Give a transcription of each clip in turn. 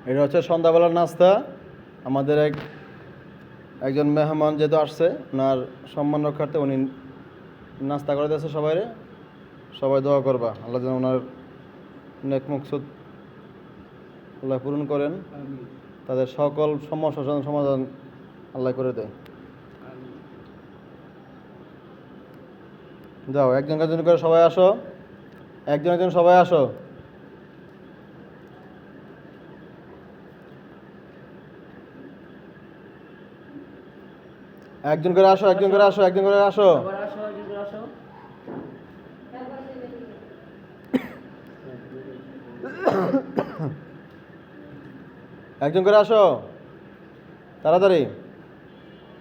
এটা হচ্ছে সন্ধ্যাবেলার নাস্তা। আমাদের একজন মেহমান যেহেতু আসছে, ওনার সম্মান রক্ষার্থে উনি নাস্তা করে দিয়েছে সবাইরে। সবাই দোয়া করবা আল্লাহ যেন ওনার নেক মকসুদ আল্লাহ পূরণ করেন, তাদের সকল সমস্যা সমাধান আল্লাহ করে দেয়। যাও একজন একজন করে সবাই আসো, একজন একজন সবাই আসো। একজন করে আসো, একজন করে আসো, একজন করে আসো। একজন করে আসো তাড়াতাড়ি।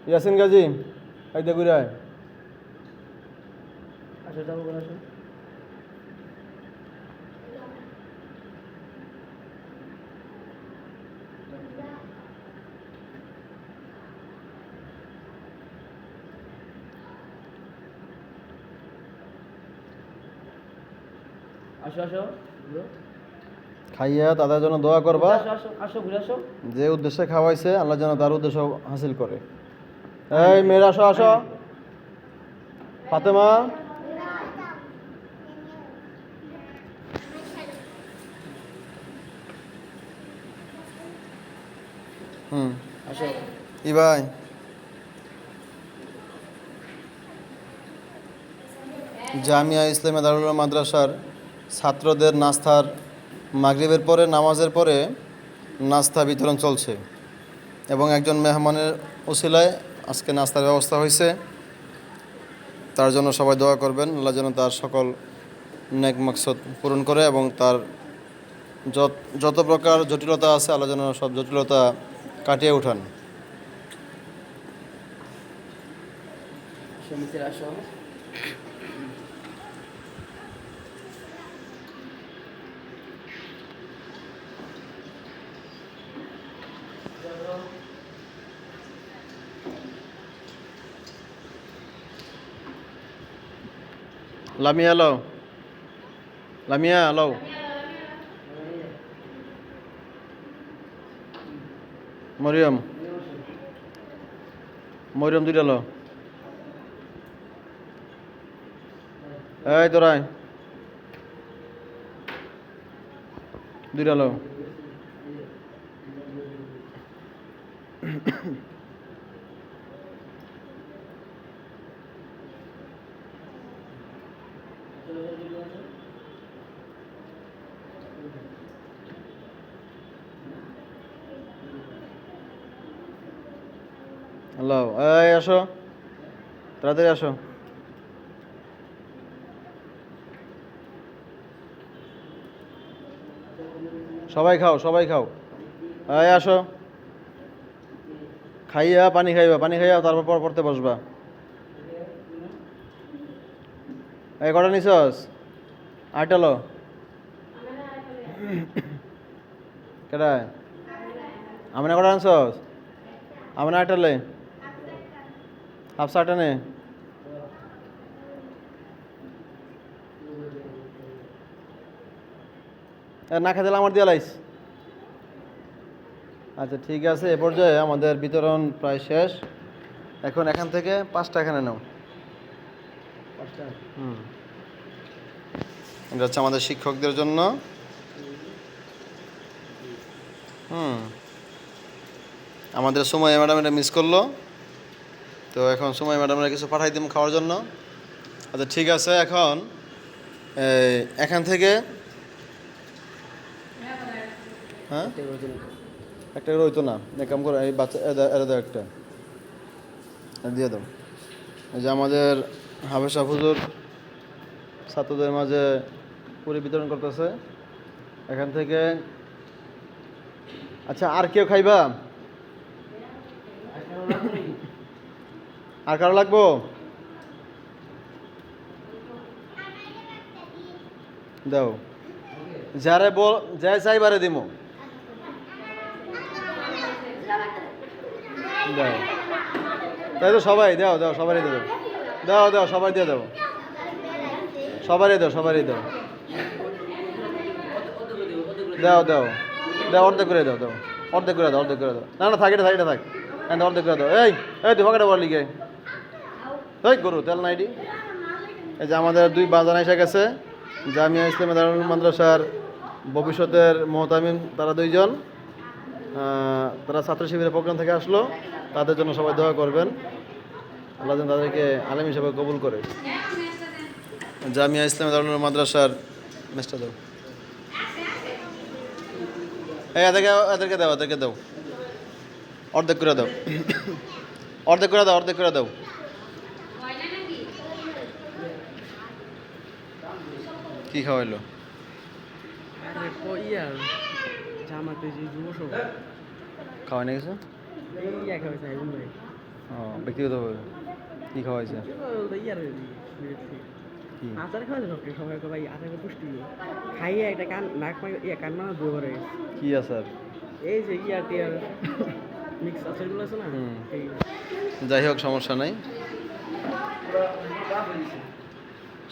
ইয়াসিন গাজী এই দেখুরায় আসো আসো খাইয়া তাদের জন্য দোয়া করবা। আসো আসো ঘুরে আসো। যে উদ্দেশ্যে খাওয়াইছে আল্লাহ যেন তার উদ্দেশ্য হাসিল করে। এই মেয়েরা আসো, আসো। ফাতেমা আসো ই ভাই জামিয়া ইসলামিয়া দারুল উলুম মাদ্রাসার ছাত্রদের নাস্তার মাগরিবের পরে নামাজের পরে নাস্তা বিতরণ চলছে এবং একজন মেহমানের উসিলায় আজকে নাস্তার ব্যবস্থা হয়েছে। তার জন্য সবাই দোয়া করবেন আল্লাহ যেন তার সকল নেক মাকসুদ পূরণ করে এবং তার যত প্রকার জটিলতা আছে আল্লাহ যেন সব জটিলতা কাটিয়ে উঠান। সমিতির আসো। লামিয়া লও, লামিয়া লও। মরিয়ম, মরিয়ম দুইটা লও। এই তোরাই দুইটা লও। হ্যালো, এই আসো তাড়াতাড়ি আসো। সবাই খাও, সবাই খাও। এই আসো, খাইয়া পানি খাইবা, পানি খাইয়া তারপর পড়তে বসবা। এই কটা নিছস? আটটা লো। কেডায়? আমি না কটা আনছস? আমি না আটটা লে, হাফ সাটা নে। না খেতে আমার দিয়ে লাইস। আচ্ছা ঠিক আছে, এ পর্যায়ে আমাদের বিতরণ প্রায় শেষ। এখন এখান থেকে 5টা এখানে নাও। এটা হচ্ছে আমাদের শিক্ষকদের জন্য। আমাদের সুমাইয়া ম্যাডাম এটা মিস করলো, তো এখন সুমাইয়া ম্যাডামরা কিছু পাঠাই দিম খাওয়ার জন্য। আচ্ছা ঠিক আছে, এখন এখান থেকে হ্যাঁ একটা রইতো না, এক কাম করো, এই বাচ্চা এরা দাও, একটা দিয়ে দাও। এই যে আমাদের হাফেজ হুজুর ছাত্রদের মাঝে পুরি বিতরণ করতেছে এখান থেকে। আচ্ছা আর কেউ খাইবা? আর কারো লাগবো? দাও, যারে বল যাই চাইবারে দিমো। দাও, তাই তো সবাই দাও, দাও সবারই দাও, দাও দাও সবাই দিয়ে দাও, সবারই দাও, সবারই দাও, দাও দাও। দাও অর্ধেক করে দাও অর্ধেক করে দাও না না থাক এটা থাক হ্যাঁ অর্ধেক করে দাও এই তুই পকেটে বল লিখে এই গরু তেল নাইডি। এই যে আমাদের দুই বাজান এসে গেছে জামিয়া ইসলামী দারুল মাদ্রাসার ভবিষ্যতের মোহতামিম, তারা দুইজন তারা ছাত্র শিবিরের প্রোগ্রাম থেকে আসলো, তাদের জন্য সবাই দোয়া করবেন, আল্লাহ যেন তাদেরকে আলেম হিসেবে কবুল করে। জামিয়া ইসলামী দারুল মাদ্রাসার মেসটা দাও, এই এদেরকে দাও অর্ধেক করে দাও অর্ধেক করে দাও। কি খাওয়াইলো? আরে কইয়ার জামাতে যে যুব সভা খাওয়াই না কিছু? এই একা হয়েছে আইবুল ভাই ও ব্যক্তিগতভাবে কী খাওয়াইছে? ইয়ার কি আচার খাওয়াছে সবকে সবাই ভাই আচারকে পুষ্টি খাইয়ে একটা কান নাক কান মানা দুয়ে করে কি আচার? এই যে ইয়ার টিয়ার মিক্স আচারগুলো আছে না এই যাই হোক সমস্যা নাই,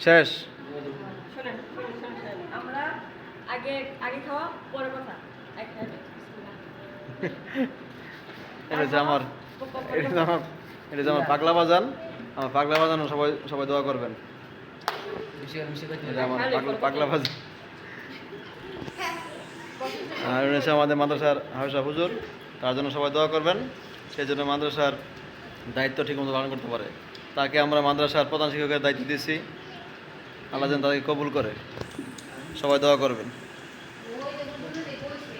শেষ। আমরা আগে আগে খাওয়া পরে কথা এটা যে আমার পাগলা বাজান, আমার পাগলা বাজান সবাই দোয়া করবেন। এটা আমার পাগলা বাজান। আর হচ্ছে আমাদের মাদ্রাসার হাফেজা হুজুর, তার জন্য সবাই দোয়া করবেন, সেই জন্য মাদ্রাসার দায়িত্ব ঠিকমতো পালন করতে পারে। তাকে আমরা মাদ্রাসার প্রধান শিক্ষকের দায়িত্ব দিয়েছি, আল্লাহ যেন তাদেরকে কবুল করে, সবাই দোয়া করবেন।